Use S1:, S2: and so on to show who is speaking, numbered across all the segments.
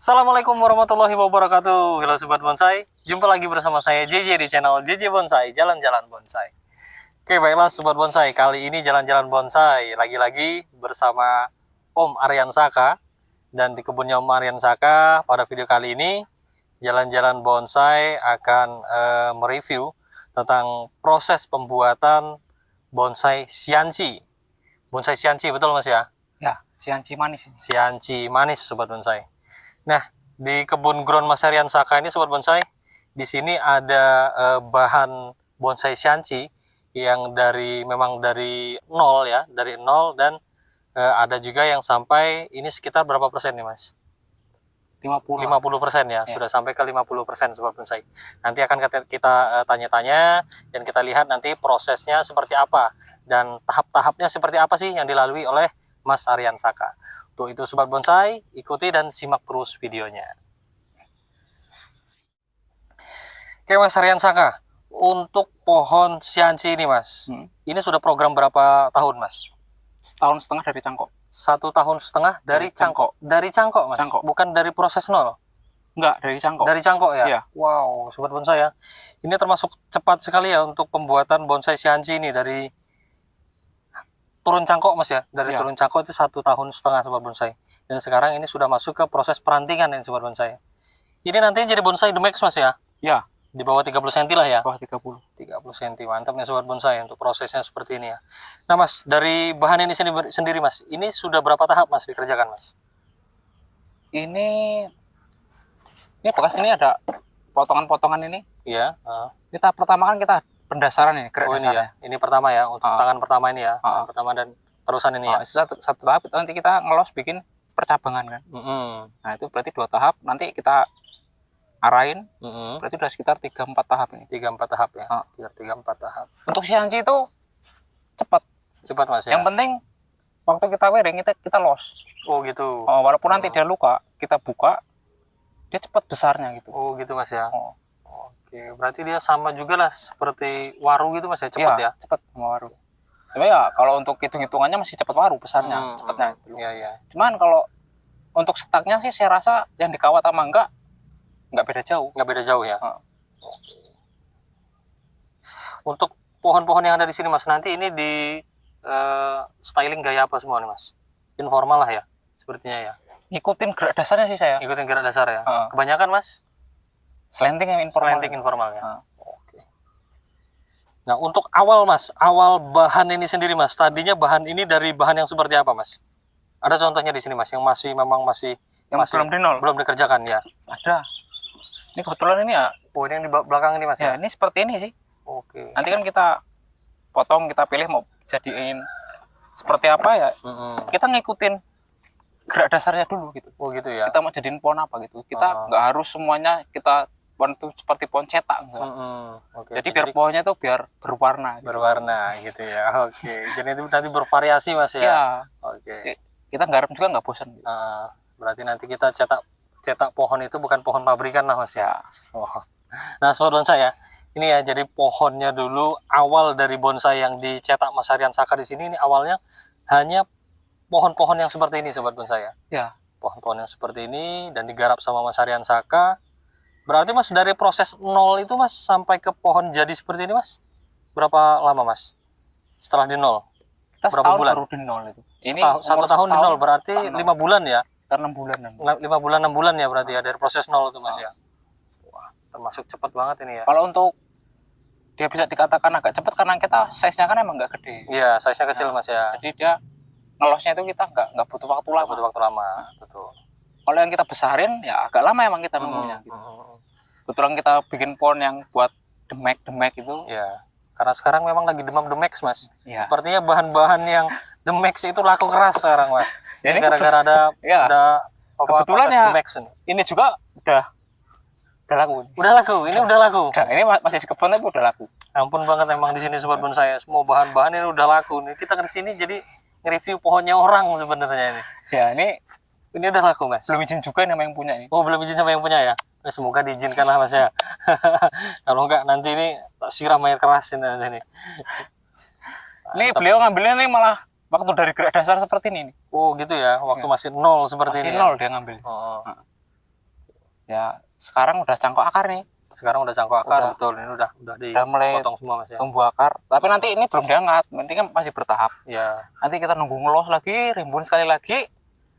S1: Assalamualaikum warahmatullahi wabarakatuh. Halo Sobat Bonsai, jumpa lagi bersama saya JJ di channel JJ Bonsai, Jalan-Jalan Bonsai. Oke baiklah Sobat Bonsai, kali ini Jalan-Jalan Bonsai lagi-lagi bersama Om Aryan Saka. Dan di kebunnya Om Aryan Saka, pada video kali ini Jalan-Jalan Bonsai akan mereview tentang proses pembuatan bonsai Xianqi. Bonsai Xianqi, betul Mas ya?
S2: Ya, Xianqi manis ini.
S1: Xianqi manis Sobat Bonsai. Nah, di kebun ground Mas Aryan Saka ini Sobat Bonsai, di sini ada bahan bonsai Xianqi yang memang dari nol ya, dari nol, dan ada juga yang sampai ini sekitar berapa persen nih Mas?
S2: 50%
S1: ya, sudah sampai ke 50% Sobat Bonsai. Nanti akan kita tanya-tanya dan kita lihat nanti prosesnya seperti apa dan tahap-tahapnya seperti apa sih yang dilalui oleh Mas Aryan Saka. Untuk itu Sobat Bonsai, ikuti dan simak terus videonya. Oke Mas Aryan Saka, untuk pohon Xianqi ini Mas, ini sudah program berapa tahun Mas?
S2: Setahun setengah dari cangkok.
S1: 1,5 tahun dari cangkok. Dari cangkok Mas?
S2: Cangkok.
S1: Bukan dari proses nol?
S2: Enggak, dari cangkok.
S1: Dari cangkok ya?
S2: Iya.
S1: Wow, Sobat Bonsai ya. Ini termasuk cepat sekali ya untuk pembuatan bonsai Xianqi ini dari turun cangkok Mas ya, dari turun cangkok itu 1,5 tahun Sobat Bonsai, dan sekarang ini sudah masuk ke proses perantingan ini Sobat Bonsai. Ini nantinya jadi bonsai The Max Mas ya?
S2: Ya,
S1: di bawah 30 cm lah ya?
S2: bawah 30
S1: cm, mantap nih Sobat Bonsai untuk prosesnya seperti ini ya. Nah Mas, dari bahan ini sendiri Mas, ini sudah berapa tahap Mas dikerjakan Mas?
S2: Ini bekas ini ada potongan-potongan ini.
S1: Iya.
S2: Ini tahap pertama kan kita pendasaran ini,
S1: oh ini ya, ini pertama ya, untuk tangan pertama ini ya, tangan pertama dan terusan ini ya.
S2: Satu tahap itu nanti kita ngelos bikin percabangan kan. Nah itu berarti 2 tahap, nanti kita arahin, berarti udah sekitar 3-4 tahap ini.
S1: 3-4 tahap ya, 3-4 tahap.
S2: Untuk Xianqi itu cepat
S1: Mas ya.
S2: Yang penting waktu kita wearing kita los.
S1: Oh gitu.
S2: Walaupun nanti dia luka, kita buka, dia cepat besarnya gitu.
S1: Oh gitu Mas ya. Oke, berarti dia sama juga lah seperti waru gitu Mas ya, cepat ya?
S2: Cepat sama waru. Tapi ya kalau untuk hitung-hitungannya masih cepat waru besarnya, cepatnya.
S1: Iya.
S2: Cuman kalau untuk staknya sih saya rasa yang dikawat sama enggak beda jauh.
S1: Enggak beda jauh ya? Oke. Untuk pohon-pohon yang ada di sini Mas, nanti ini di styling gaya apa semua nih Mas? Informal lah ya, sepertinya ya?
S2: Ngikutin gerak dasarnya sih saya.
S1: Ikutin gerak dasar ya? Kebanyakan Mas?
S2: Slanting yang informal.
S1: Slanting informal ya? Oke. Nah untuk awal Mas, awal bahan ini sendiri Mas, tadinya bahan ini dari bahan yang seperti apa Mas? Ada contohnya di sini Mas, yang belum belum dikerjakan ya?
S2: Ada. Ini kebetulan ini ya.
S1: Oh ini yang di belakang ini Mas
S2: ya? Ini seperti ini sih.
S1: Oke.
S2: Nanti kan kita potong, kita pilih mau jadiin seperti apa ya. Kita ngikutin gerak dasarnya dulu gitu.
S1: Oh gitu ya.
S2: Kita mau jadiin pohon apa gitu. Kita nggak harus semuanya kita pohon itu seperti pohon cetak enggak. Jadi biar pohonnya itu biar berwarna.
S1: Berwarna gitu ya. Oke. Jadi itu nanti bervariasi Mas ya.
S2: Iya.
S1: Oke.
S2: Kita garap juga nggak bosan. Gitu.
S1: Berarti nanti kita cetak pohon itu bukan pohon pabrikan lah Mas ya. Nah Sobat Bonsai ya. Ini ya, jadi pohonnya dulu awal dari bonsai yang dicetak Mas Aryan Saka di sini, ini awalnya hanya pohon-pohon yang seperti ini Sobat Bonsai ya.
S2: Ya.
S1: Pohon-pohon yang seperti ini dan digarap sama Mas Aryan Saka. Berarti Mas dari proses nol itu Mas sampai ke pohon jadi seperti ini Mas, berapa lama Mas? Setelah di nol?
S2: Kita
S1: berapa bulan?
S2: Baru di nol itu.
S1: Ini 1 tahun di nol, berarti 5 bulan ya?
S2: Sekitar 6 bulan.
S1: 5 bulan ya berarti ya dari proses nol itu Mas ya. Wah, termasuk cepat banget ini ya.
S2: Kalau untuk dia bisa dikatakan agak cepat karena kita size-nya kan emang nggak gede.
S1: Iya, size-nya kecil Mas ya.
S2: Jadi dia ngelosnya itu kita nggak butuh waktu lama.
S1: Butuh waktu lama, betul.
S2: Kalau yang kita besarin ya agak lama emang kita nunggunya. Gitu. Kebetulan kita bikin pohon yang buat demek itu.
S1: Ya, karena sekarang memang lagi demam The Max Mas.
S2: Ya.
S1: Sepertinya bahan-bahan yang The Max itu laku keras sekarang Mas.
S2: Ya,
S1: ini gara-gara ada
S2: kebetulan ya.
S1: The Max
S2: ini juga udah laku.
S1: Udah laku, ini udah laku.
S2: Nah, ini masih di kebun tapi udah laku.
S1: Ampun banget emang di sini Sobat Bonsai. Semua bahan-bahan ini udah laku nih. Kita ke sini jadi nge-review pohonnya orang sebenarnya ini.
S2: Ya, ini
S1: udah laku Mas.
S2: Belum izin juga nama yang punya ini.
S1: Oh, belum izin sama yang punya ya. Semoga diizinkan lah Mas ya. Kalau enggak nanti ini siram air keras ini.
S2: Ini beliau ngambilnya nih malah waktu dari gerak dasar seperti ini.
S1: Oh gitu ya, waktu masih nol seperti
S2: masih
S1: ini.
S2: Masih nol
S1: ya?
S2: dia ngambil. Ya sekarang udah cangkok akar nih.
S1: Sekarang udah cangkok akar,
S2: Udah.
S1: betul. Ini udah
S2: mulai
S1: dipotong semua Mas ya.
S2: tumbuh akar. Tapi nanti ini belum diangkat, nanti kan masih bertahap.
S1: Ya,
S2: Nanti kita nunggu ngelos lagi, rimbun sekali lagi.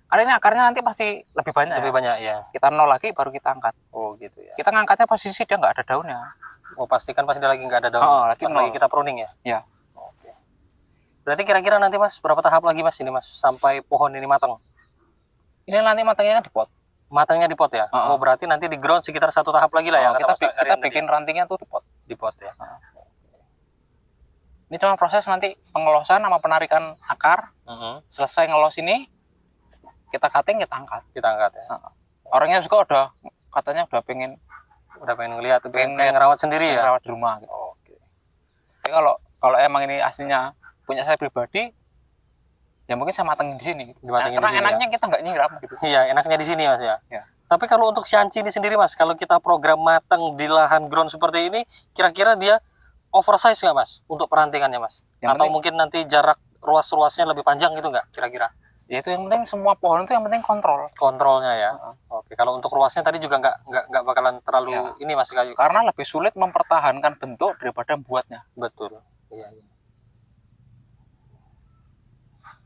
S2: Karena ini akarnya nanti pasti lebih banyak.
S1: lebih banyak ya.
S2: Kita nol lagi baru kita angkat.
S1: Oh gitu ya.
S2: Kita ngangkatnya posisi dia nggak ada daunnya.
S1: Oh pastikan pasti lagi nggak ada daun.
S2: Oh, lagi
S1: lagi
S2: nol.
S1: kita pruning ya.
S2: Ya.
S1: Oke. Berarti kira-kira nanti Mas berapa tahap lagi Mas ini Mas sampai pohon ini matang?
S2: Ini nanti matangnya di pot.
S1: Matangnya di pot ya. Oh berarti nanti di ground sekitar 1 tahap lagi lah ya.
S2: Kita
S1: kata Mas
S2: kita
S1: Aryan
S2: bikin
S1: tadi.
S2: rantingnya tuh
S1: Di pot ya.
S2: Ini cuma proses nanti pengelosan sama penarikan akar. Selesai ngelos ini, kita cutting, kita angkat.
S1: Kita angkat ya.
S2: Orangnya juga katanya udah pengen
S1: pengen ngelihat, pengen
S2: lihat.
S1: ngerawat sendiri ya.
S2: rawat di rumah. Gitu.
S1: Oke.
S2: Tapi kalau emang ini aslinya punya saya pribadi, ya mungkin saya matengin di sini.
S1: Dimatengin
S2: Karena
S1: di sini,
S2: enaknya kita nggak nyiram gitu.
S1: Iya, enaknya di sini Mas ya.
S2: Ya.
S1: Tapi kalau untuk Shanchi ini sendiri Mas, kalau kita program matang di lahan ground seperti ini, kira-kira dia oversize nggak Mas untuk perantingannya Mas?
S2: Yang
S1: Atau
S2: penting-
S1: mungkin nanti jarak ruas-ruasnya lebih panjang gitu nggak kira-kira?
S2: Ya itu yang penting semua pohon itu yang penting kontrol.
S1: Kontrolnya ya. Oke, kalau untuk ruasnya tadi juga nggak bakalan terlalu
S2: Ya.
S1: ini Mas kayu.
S2: Karena lebih sulit mempertahankan bentuk daripada membuatnya.
S1: Betul. Iya, iya.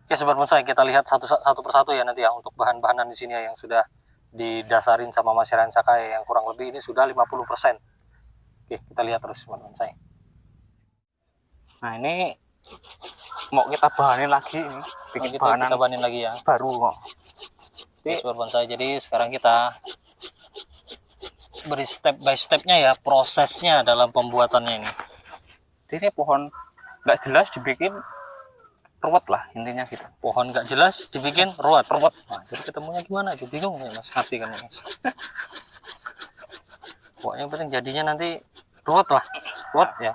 S1: Oke, Sobat Bonsai, kita lihat satu persatu ya nanti ya untuk bahan-bahanan di sini ya yang sudah didasarin sama Mas Ryan Sakai yang kurang lebih ini sudah 50%. Oke, kita lihat terus Sobat Bonsai.
S2: Nah ini mau kita bahanin lagi ini, bikin bahanan
S1: Kita bahanin lagi ya.
S2: baru kok.
S1: Oke, Sobat Bonsai, jadi sekarang kita beri step by stepnya ya prosesnya dalam pembuatannya ini.
S2: Jadi ini pohon nggak jelas dibikin ruwet lah intinya gitu.
S1: Pohon nggak jelas dibikin ruwet. Nah, jadi ketemunya gimana itu bingung ya Mas, ngerti kan ini. Pokoknya yang penting jadinya nanti ruwet lah, ruwet ya.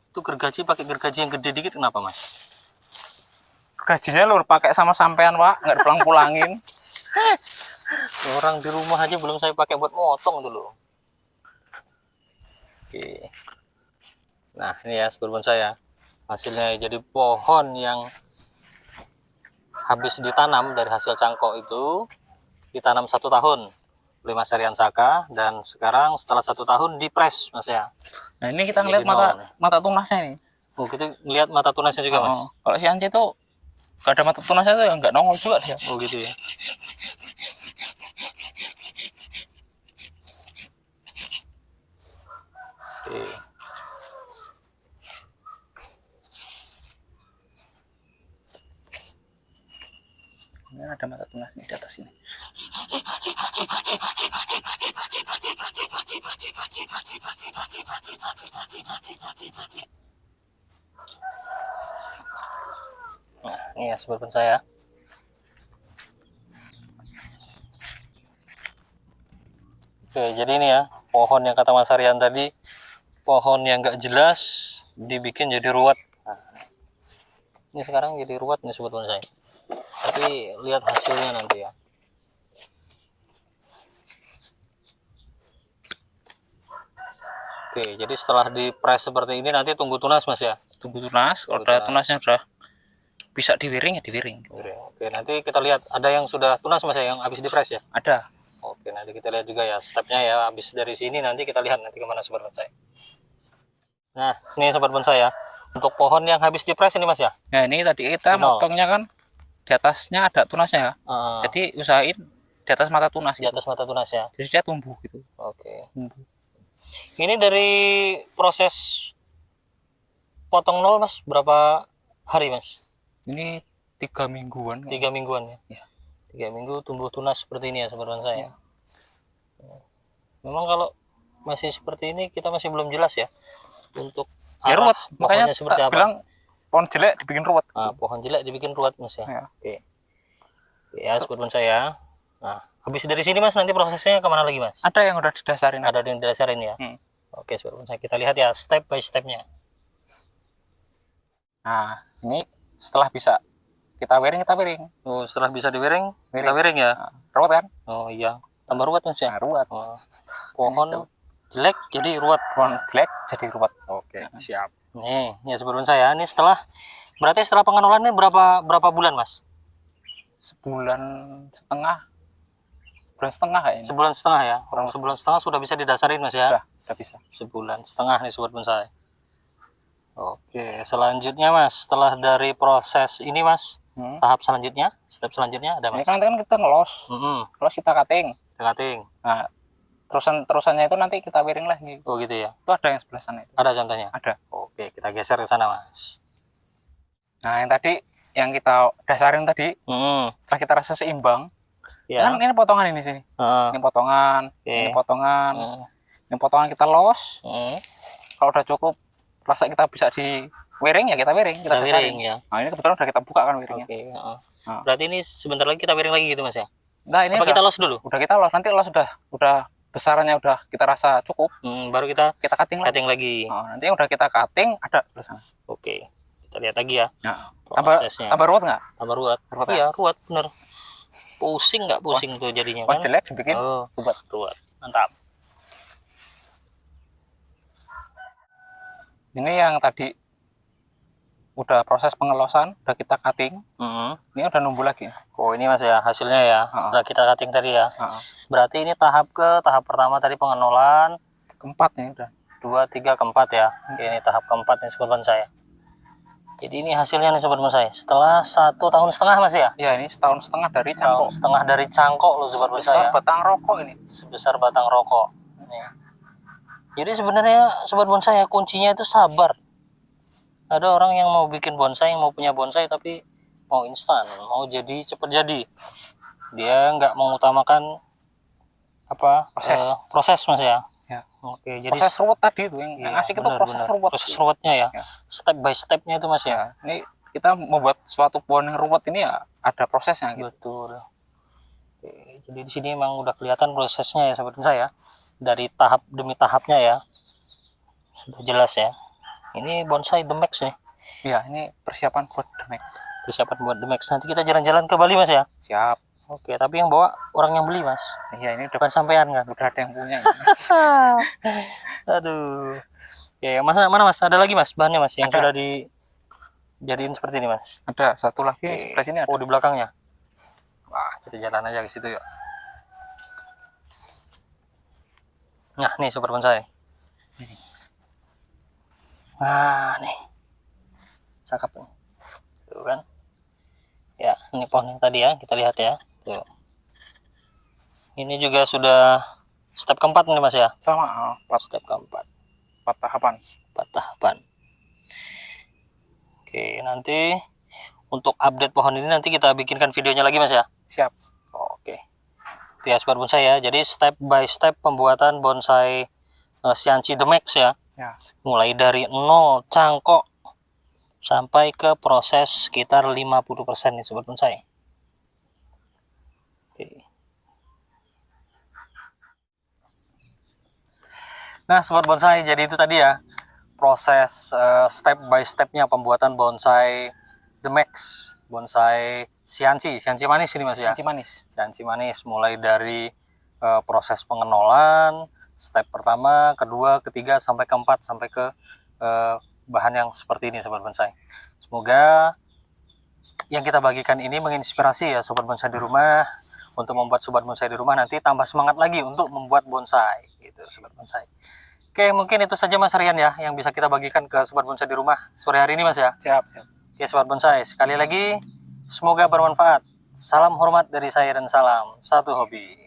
S1: Itu gergaji pakai gergaji yang gede dikit kenapa Mas?
S2: Gajinya lur pakai sama sampean Pak, nggak pulang-pulangin.
S1: Orang di rumah aja belum saya pakai buat motong dulu. Oke. Nah ini ya Sobat Bonsai ya, hasilnya jadi pohon yang habis ditanam dari hasil cangkok itu ditanam 1 tahun oleh Mas Ryan Saka, dan sekarang setelah 1 tahun dipres Mas ya.
S2: Nah ini kita
S1: Jadi
S2: ngeliat
S1: nol.
S2: mata tunasnya nih.
S1: Oh kita lihat mata tunasnya juga Mas.
S2: Kalau si Anci itu nggak ada mata tunasnya tuh yang nggak nongol juga dia.
S1: Oh gitu ya. Oke.
S2: Ini ada mata tunasnya di atas ini.
S1: Nah ini ya Sobat Bonsai ya. Oke, jadi ini ya pohon yang kata Mas Aryan tadi, pohon yang nggak jelas dibikin jadi ruwet. Nah, ini sekarang jadi ruwet nih Sobat Bonsai. Tapi lihat hasilnya nanti ya. Oke, jadi setelah dipres seperti ini nanti tunggu tunas Mas ya.
S2: Tunggu tunas, kalau
S1: Tunggu
S2: udah
S1: tunas.
S2: tunasnya udah bisa diwiring ya diwiring.
S1: Oke, nanti kita lihat ada yang sudah tunas Mas ya, yang habis dipres ya.
S2: Ada.
S1: Oke, nanti kita lihat juga ya stepnya ya. Habis dari sini nanti kita lihat nanti kemana Sobat Bonsai. Nah, ini Sobat Bonsai ya. Untuk pohon yang habis dipres ini Mas ya.
S2: Nah ini tadi kita
S1: Nol.
S2: motongnya kan di atasnya ada tunasnya.
S1: Jadi
S2: Jadi usahain di atas mata tunas
S1: di
S2: gitu.
S1: atas mata tunas ya.
S2: Jadi dia tumbuh gitu.
S1: Oke.
S2: Tumbuh.
S1: Ini dari proses potong nol Mas berapa hari Mas?
S2: Ini 3 mingguan.
S1: 3 mingguan ya.
S2: Ya.
S1: 3 minggu tumbuh tunas seperti ini ya Sobat Bonsai.
S2: Ya.
S1: Memang kalau masih seperti ini kita masih belum jelas ya untuk
S2: Ya
S1: arah
S2: ruwet. Makanya
S1: pohonnya seperti
S2: tak
S1: apa.
S2: bilang pohon jelek dibikin ruwet.
S1: Nah, pohon jelek dibikin ruwet Mas ya.
S2: Ya.
S1: Oke. Oke, ya Sobat Bonsai ya. Nah, habis dari sini Mas nanti prosesnya kemana lagi Mas?
S2: Ada yang udah didasarin.
S1: Ada yang didasarin ya. Oke Sobat Bonsai, kita lihat ya step by stepnya.
S2: Nah ini setelah bisa kita wiring.
S1: Oh, setelah bisa diwiring, kita
S2: Wiring.
S1: wiring ya.
S2: Nah, ruwet kan?
S1: Oh iya, tambah ruwet Mas ya.
S2: Nah, ruwet.
S1: Oh, pohon
S2: Itu.
S1: jelek jadi ruwet.
S2: Pohon jelek jadi ruwet.
S1: Oke, siap. Nih, ya Sobat Bonsai ya, ini setelah Berarti setelah pengenolan ini berapa bulan, Mas?
S2: Sebulan setengah. Bulan setengah kayaknya.
S1: Sebulan setengah ya. Kurang sebulan setengah sudah bisa didasarin, Mas ya?
S2: Udah bisa.
S1: Sebulan setengah nih sobat bonsai. Oke, selanjutnya Mas, setelah dari proses ini Mas, tahap selanjutnya, step selanjutnya ada
S2: Ini
S1: Mas.
S2: kan nanti kan kita ngelos. Ngelos kita cutting.
S1: Cutting.
S2: Nah, terusannya itu nanti kita wiring lagi.
S1: Oh gitu ya.
S2: Itu ada yang sebelah sana itu.
S1: Ada contohnya?
S2: Ada.
S1: Oke, kita geser ke sana Mas.
S2: Nah, yang tadi yang kita dasarin tadi, setelah kita rasa seimbang,
S1: ya.
S2: Kan ini potongan ini sini. Ini potongan, ini potongan. Ini potongan kita los. Kalau udah cukup rasa kita bisa di wiring ya kita wiring, kita
S1: wiring ya.
S2: Nah, ini kebetulan udah kita buka kan wiringnya.
S1: Oke, berarti ini sebentar lagi kita wiring lagi gitu Mas ya?
S2: Nah, ini
S1: kita los dulu?
S2: Udah kita los, nanti los udah besarannya udah kita rasa cukup.
S1: Baru kita
S2: cutting
S1: lagi.
S2: Nah, nanti yang udah kita cutting ada di sana.
S1: Oke. Kita lihat lagi ya.
S2: Nah, tambah ruwet nggak?
S1: Tambah ruwet. Iya, ruwet bener. Pusing nggak pusing tuh jadinya kan?
S2: Jelek dibikin
S1: ruwet. Mantap.
S2: Ini yang tadi udah proses pengelosan, udah kita cutting. Ini udah numbuh lagi.
S1: Oh ini Mas ya hasilnya ya. Setelah kita cutting tadi ya. Berarti ini tahap pertama tadi pengenolan.
S2: Keempat nih udah.
S1: 2, 3, keempat ya. Ini tahap keempat nih sobat bonsai. Jadi ini hasilnya nih sobat bonsai. Setelah 1,5 tahun Mas ya?
S2: Ya ini 1,5 tahun dari cangkok.
S1: Setengah dari cangkok loh sobat bonsai.
S2: Sebesar batang rokok ini.
S1: Sebesar batang rokok. Nih. Jadi sebenarnya sobat bonsai ya kuncinya itu sabar. Ada orang yang mau bikin bonsai, yang mau punya bonsai tapi mau instan, mau jadi cepet jadi. Dia nggak mengutamakan proses Mas ya. Oke, jadi
S2: proses ruwet tadi itu yang asik itu proses ruwet.
S1: Proses ruwetnya ya. Step by stepnya itu Mas ya.
S2: Ini kita membuat suatu pohon yang ruwet ini ya ada prosesnya gitu.
S1: Betul. Oke, jadi di sini memang udah kelihatan prosesnya ya sobat bonsai ya. Dari tahap demi tahapnya ya. Sudah jelas ya. Ini bonsai The Max nih.
S2: Iya, ini persiapan buat The Max.
S1: Persiapan buat The Max. Nanti kita jalan-jalan ke Bali Mas ya.
S2: Siap.
S1: Oke, tapi yang bawa orang yang beli Mas.
S2: Iya, ini
S1: bukan sampean kan?
S2: Udah ada yang punya.
S1: Aduh. Ya, Mas, mana Mas? Ada lagi Mas bahannya Mas yang sudah dijadiin seperti ini Mas?
S2: Ada satu lagi sebelah sini ada.
S1: Oh, di belakangnya. Wah, kita jalan aja ke situ yuk. Nah, nih sobat bonsai. Nah, nih. Cakep nih. Tuh kan. Ya, ini pohon yang tadi ya, kita lihat ya. Tuh. Ini juga sudah step keempat nih Mas ya.
S2: Sama,
S1: step keempat.
S2: 4 tahapan.
S1: 4 tahapan. Oke, nanti untuk update pohon ini nanti kita bikinkan videonya lagi Mas ya.
S2: Siap.
S1: Oke. Ya sobat bonsai ya. Jadi step by step pembuatan bonsai Xianqi The Max ya. Mulai dari 0 cangkok sampai ke proses sekitar 50% nih sobat bonsai. Oke. Nah sobat bonsai, jadi itu tadi ya proses step by stepnya pembuatan bonsai The Max, bonsai Xianqi manis ini Mas ya. Xianqi manis mulai dari proses pengenolan, step pertama, kedua, ketiga sampai keempat sampai ke bahan yang seperti ini sobat bonsai. Semoga yang kita bagikan ini menginspirasi ya sobat bonsai di rumah, untuk membuat sobat bonsai di rumah nanti tambah semangat lagi untuk membuat bonsai gitu sobat bonsai. Oke, mungkin itu saja Mas Rian ya yang bisa kita bagikan ke sobat bonsai di rumah sore hari ini Mas ya.
S2: Siap.
S1: Oke sobat bonsai, sekali lagi semoga bermanfaat. Salam hormat dari saya dan salam satu hobi.